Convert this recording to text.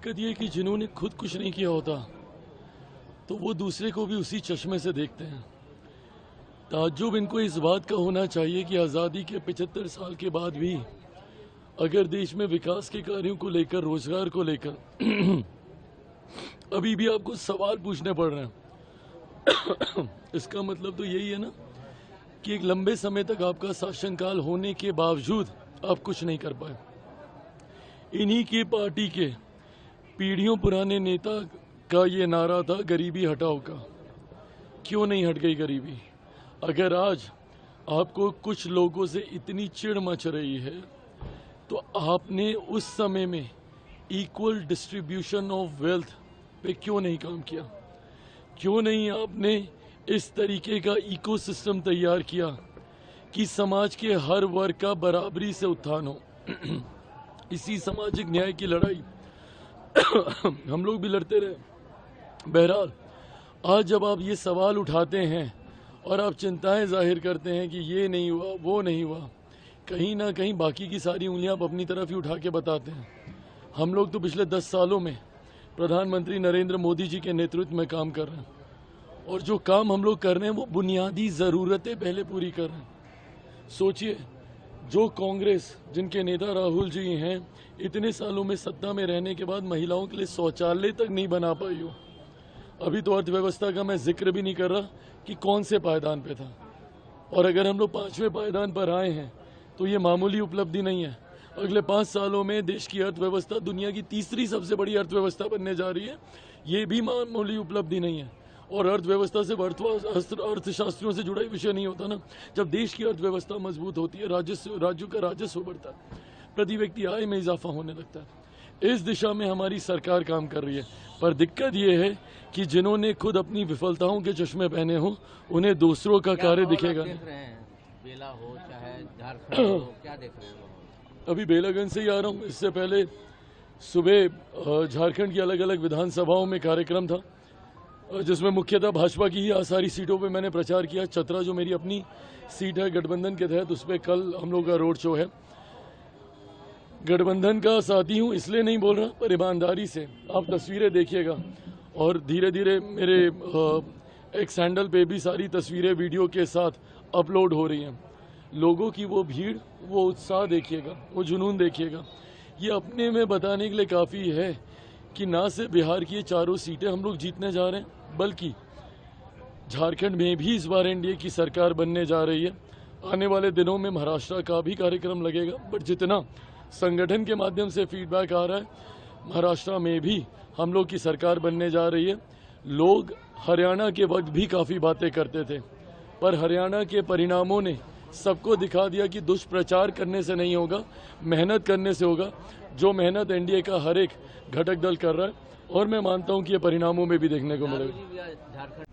दिक्कत ये है कि जिन्होंने खुद कुछ नहीं किया होता तो वो दूसरे को भी उसी चश्मे से देखते हैं। ताज्जुब इनको इस बात का होना चाहिए कि आज़ादी के 75 साल के बाद भी अगर देश में विकास के कार्यों को लेकर, रोजगार को लेकर अभी भी आपको सवाल पूछने पड़ रहे हैं इसका मतलब तो यही है ना कि एक लंबे समय तक आपका शासनकाल होने के बावजूद आप कुछ नहीं कर पाए। इन्हीं की पार्टी के पीढ़ियों पुराने नेता का ये नारा था, गरीबी हटाओ का। क्यों नहीं हट गई गरीबी? अगर आज आपको कुछ लोगों से इतनी चिढ़ मच रही है तो आपने उस समय में इक्वल डिस्ट्रीब्यूशन ऑफ वेल्थ पे क्यों नहीं काम किया? क्यों नहीं आपने इस तरीके का इकोसिस्टम तैयार किया कि समाज के हर वर्ग का बराबरी से उत्थान हो? इसी सामाजिक न्याय की लड़ाई हम लोग भी लड़ते रहे। बहरहाल, आज जब आप ये सवाल उठाते हैं और आप चिंताएं जाहिर करते हैं कि ये नहीं हुआ, वो नहीं हुआ, कहीं ना कहीं बाकी की सारी उंगलियां आप अपनी तरफ ही उठा के बताते हैं। हम लोग तो पिछले 10 सालों में प्रधानमंत्री नरेंद्र मोदी जी के नेतृत्व में काम कर रहे हैं और जो काम हम लोग कर रहे हैं वो बुनियादी ज़रूरतें पहले पूरी कर रहे हैं। सोचिए, जो कांग्रेस जिनके नेता राहुल जी हैं, इतने सालों में सत्ता में रहने के बाद महिलाओं के लिए शौचालय तक नहीं बना पाई हो। अभी तो अर्थव्यवस्था का मैं जिक्र भी नहीं कर रहा कि कौन से पायदान पे था, और अगर हम लोग 5वें पायदान पर आए हैं तो ये मामूली उपलब्धि नहीं है। अगले 5 सालों में देश की अर्थव्यवस्था दुनिया की तीसरी सबसे बड़ी अर्थव्यवस्था बनने जा रही है, ये भी मामूली उपलब्धि नहीं है। और अर्थव्यवस्था से अर्थशास्त्रियों से जुड़ा ही विषय नहीं होता ना। जब देश की अर्थव्यवस्था मजबूत होती है, राज्यों का राजस्व बढ़ता है, प्रति व्यक्ति आय में इजाफा होने लगता है। इस दिशा में हमारी सरकार काम कर रही है, पर दिक्कत यह है कि जिन्होंने खुद अपनी विफलताओं के चश्मे पहने हो उन्हें दूसरों का कार्य दिखेगा नहीं। बेला हो चाहे झारखंड हो, क्या देख रहे हैं? अभी बेलागंज से ही आ रहा हूँ। इससे पहले सुबह झारखंड की अलग अलग विधानसभाओं में कार्यक्रम था जिसमें मुख्यतः भाजपा की ही सारी सीटों पे मैंने प्रचार किया। चतरा जो मेरी अपनी सीट है गठबंधन के तहत, उस पर कल हम लोग का रोड शो है। गठबंधन का साथी हूँ इसलिए नहीं बोल रहा, पर ईमानदारी से आप तस्वीरें देखिएगा और धीरे धीरे मेरे एक्स हैंडल पे भी सारी तस्वीरें वीडियो के साथ अपलोड हो रही हैं। लोगों की वो भीड़, वो उत्साह देखिएगा, वो जुनून देखिएगा। ये अपने में बताने के लिए काफ़ी है कि ना सिर्फ बिहार की ये चारों सीटें हम लोग जीतने जा रहे हैं, बल्कि झारखंड में भी इस बार एनडीए की सरकार बनने जा रही है। आने वाले दिनों में महाराष्ट्र का भी कार्यक्रम लगेगा, बट जितना संगठन के माध्यम से फीडबैक आ रहा है, महाराष्ट्र में भी हम लोग की सरकार बनने जा रही है। लोग हरियाणा के वक्त भी काफ़ी बातें करते थे, पर हरियाणा के परिणामों ने सबको दिखा दिया कि दुष्प्रचार करने से नहीं होगा, मेहनत करने से होगा। जो मेहनत एनडीए का हर एक घटक दल कर रहा है, और मैं मानता हूं कि ये परिणामों में भी देखने को मिलेगा।